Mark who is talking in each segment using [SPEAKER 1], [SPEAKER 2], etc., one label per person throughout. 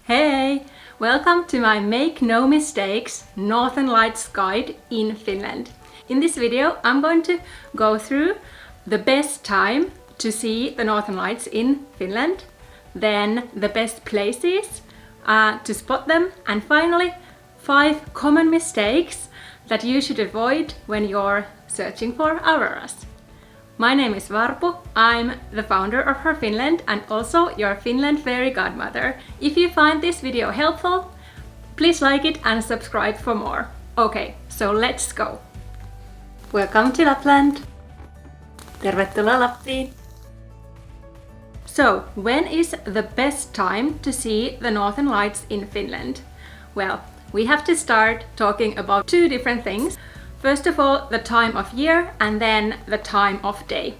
[SPEAKER 1] Hey! Welcome to my Make No Mistakes Northern Lights guide in Finland. In this video I'm going to go through the best time to see the Northern Lights in Finland, then the best places to spot them, and finally 5 common mistakes that you should avoid when you're searching for auroras. My name is Varpu, I'm the founder of Her Finland and also your Finland fairy godmother. If you find this video helpful, please like it and subscribe for more. Okay, so let's go! Welcome to Lapland! Tervetuloa Lappiin! So, when is the best time to see the Northern Lights in Finland? Well, we have to start talking about 2 different things. First of all, the time of year and then the time of day.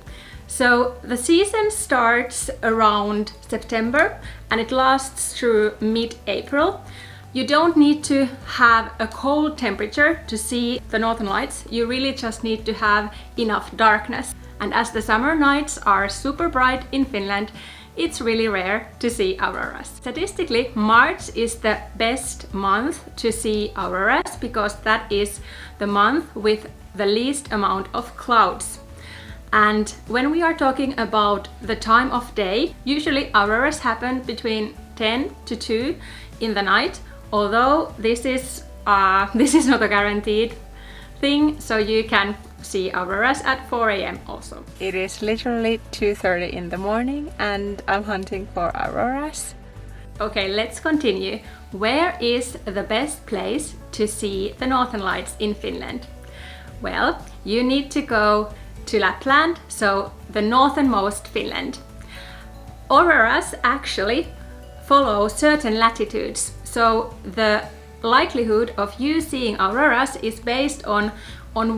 [SPEAKER 1] So the season starts around September and it lasts through mid-April. You don't need to have a cold temperature to see the Northern Lights. You really just need to have enough darkness. And as the summer nights are super bright in Finland, it's really rare to see auroras. Statistically, March is the best month to see auroras because that is the month with the least amount of clouds. And when we are talking about the time of day, usually auroras happen between 10 to 2 in the night, although this is not a guaranteed thing, so you can see auroras at 4 a.m. also. It is literally 2:30 in the morning and I'm hunting for auroras. Okay, let's continue. Where is the best place to see the Northern Lights in Finland? Well, you need to go to Lapland, so the northernmost Finland. Auroras actually follow certain latitudes, so the likelihood of you seeing auroras is based on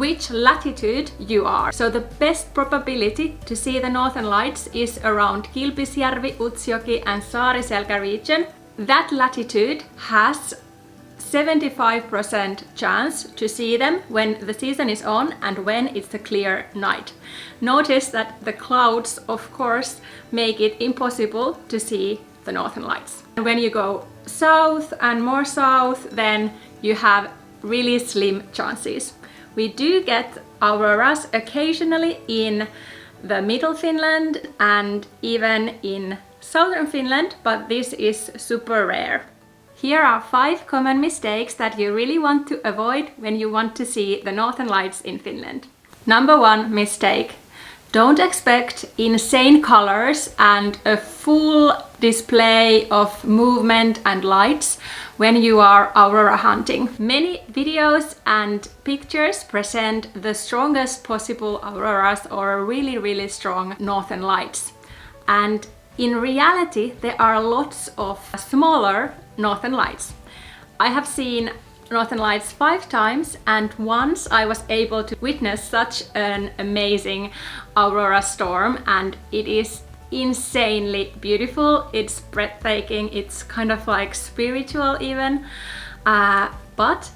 [SPEAKER 1] which latitude you are. So the best probability to see the Northern Lights is around Kilpisjärvi, Utsjoki and Saariselkä region. That latitude has 75% chance to see them when the season is on and when it's a clear night. Notice that the clouds, of course, make it impossible to see the Northern Lights. And when you go south and more south, then you have really slim chances. We do get auroras occasionally in the middle Finland and even in southern Finland, but this is super rare. Here are 5 common mistakes that you really want to avoid when you want to see the Northern Lights in Finland. Number 1 mistake. Don't expect insane colors and a full display of movement and lights when you are aurora hunting. Many videos and pictures present the strongest possible auroras or really strong Northern Lights. And in reality, there are lots of smaller Northern Lights. I have seen Northern Lights 5 times and once I was able to witness such an amazing aurora storm and it is insanely beautiful. It's breathtaking, it's kind of like spiritual even, but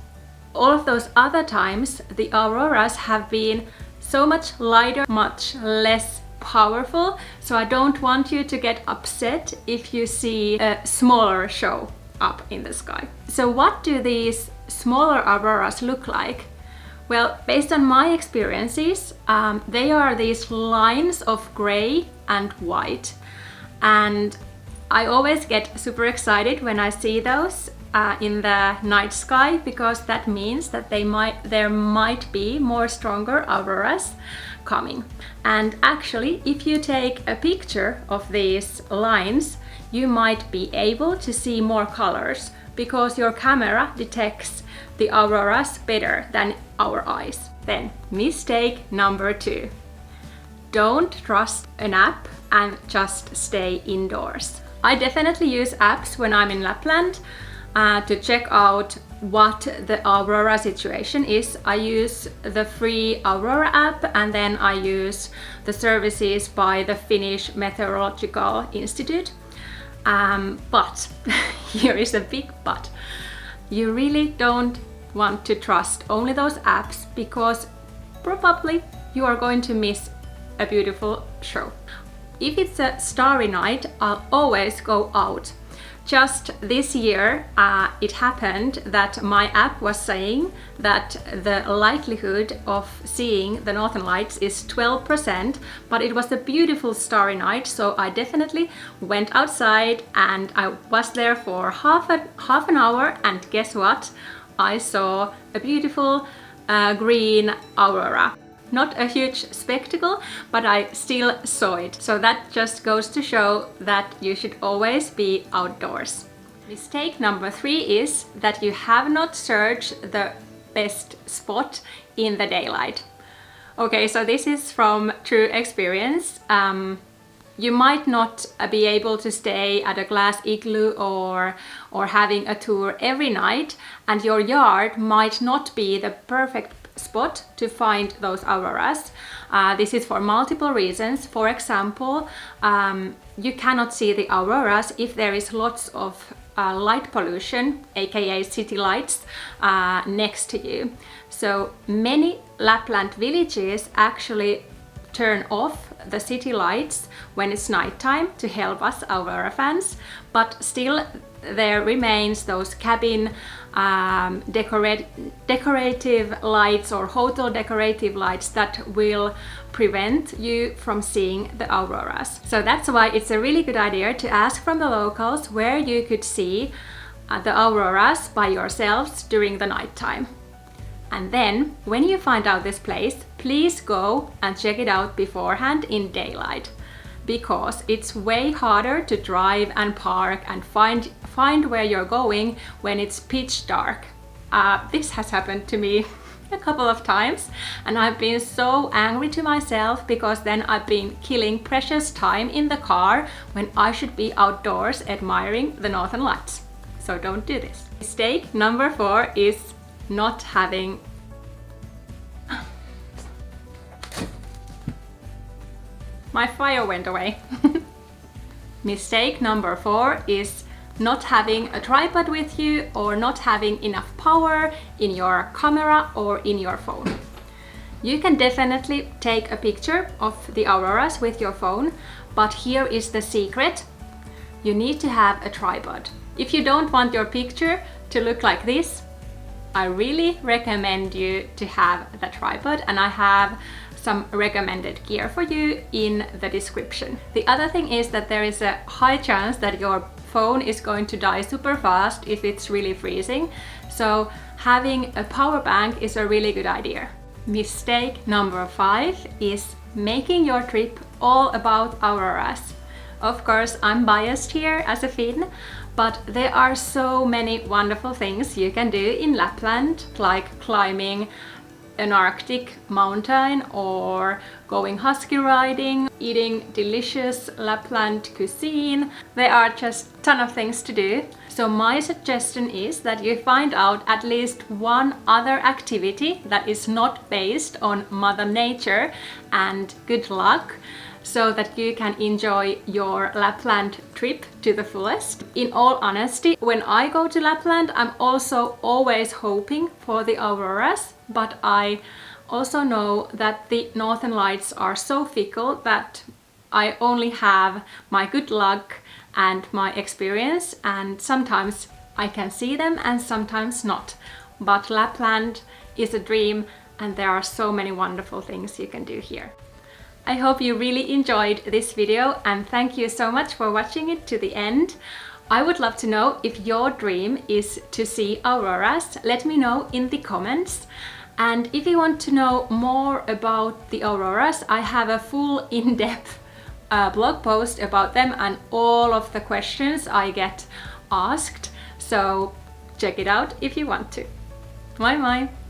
[SPEAKER 1] all of those other times the auroras have been so much lighter, much less powerful, so I don't want you to get upset if you see a smaller show up in the sky. So what do these smaller auroras look like? Well, based on my experiences, they are these lines of gray and white, and I always get super excited when I see those in the night sky because that means that there might be more stronger auroras coming. And actually, if you take a picture of these lines, you might be able to see more colors because your camera detects the auroras better than our eyes. Then, mistake number 2. Don't trust an app and just stay indoors. I definitely use apps when I'm in Lapland to check out what the aurora situation is. I use the free Aurora app and then I use the services by the Finnish Meteorological Institute. But here is a big but. You really don't want to trust only those apps because probably you are going to miss a beautiful show. If it's a starry night, I'll always go out Just this year, it happened that my app was saying that the likelihood of seeing the Northern Lights is 12%, but it was a beautiful starry night, so I definitely went outside and I was there for half an hour, and guess what? I saw a beautiful green aurora. Not a huge spectacle, but I still saw it. So that just goes to show that you should always be outdoors. Mistake number 3 is that you have not searched the best spot in the daylight. Okay, so this is from true experience. You might not be able to stay at a glass igloo or having a tour every night, and your yard might not be the perfect spot to find those auroras. This is for multiple reasons. For example, you cannot see the auroras if there is lots of light pollution, aka city lights, next to you. So many Lapland villages actually turn off the city lights when it's nighttime to help us aurora fans, but still there remains those cabin decorative lights or hotel decorative lights that will prevent you from seeing the auroras. So that's why it's a really good idea to ask from the locals where you could see the auroras by yourselves during the nighttime. And then, when you find out this place, please go and check it out beforehand in daylight, because it's way harder to drive and park and find where you're going when it's pitch dark. This has happened to me a couple of times, and I've been so angry to myself because then I've been killing precious time in the car when I should be outdoors admiring the Northern Lights. So don't do this. Mistake number 4 is not having my fire went away. Mistake number 4 is not having a tripod with you or not having enough power in your camera or in your phone. You can definitely take a picture of the auroras with your phone, but here is the secret. You need to have a tripod. If you don't want your picture to look like this, I really recommend you to have the tripod, and I have some recommended gear for you in the description. The other thing is that there is a high chance that your phone is going to die super fast if it's really freezing, so having a power bank is a really good idea. Mistake number 5 is making your trip all about auroras. Of course, I'm biased here as a Finn, but there are so many wonderful things you can do in Lapland, like climbing an Arctic mountain or going husky riding, eating delicious Lapland cuisine. There are just a ton of things to do. So my suggestion is that you find out at least one other activity that is not based on Mother Nature, and good luck, so that you can enjoy your Lapland trip to the fullest. In all honesty, when I go to Lapland, I'm also always hoping for the auroras, but I also know that the Northern Lights are so fickle that I only have my good luck and my experience, and sometimes I can see them and sometimes not. But Lapland is a dream, and there are so many wonderful things you can do here. I hope you really enjoyed this video, and thank you so much for watching it to the end. I would love to know if your dream is to see auroras. Let me know in the comments. And if you want to know more about the auroras, I have a full in-depth blog post about them and all of the questions I get asked. So check it out if you want to. Bye bye!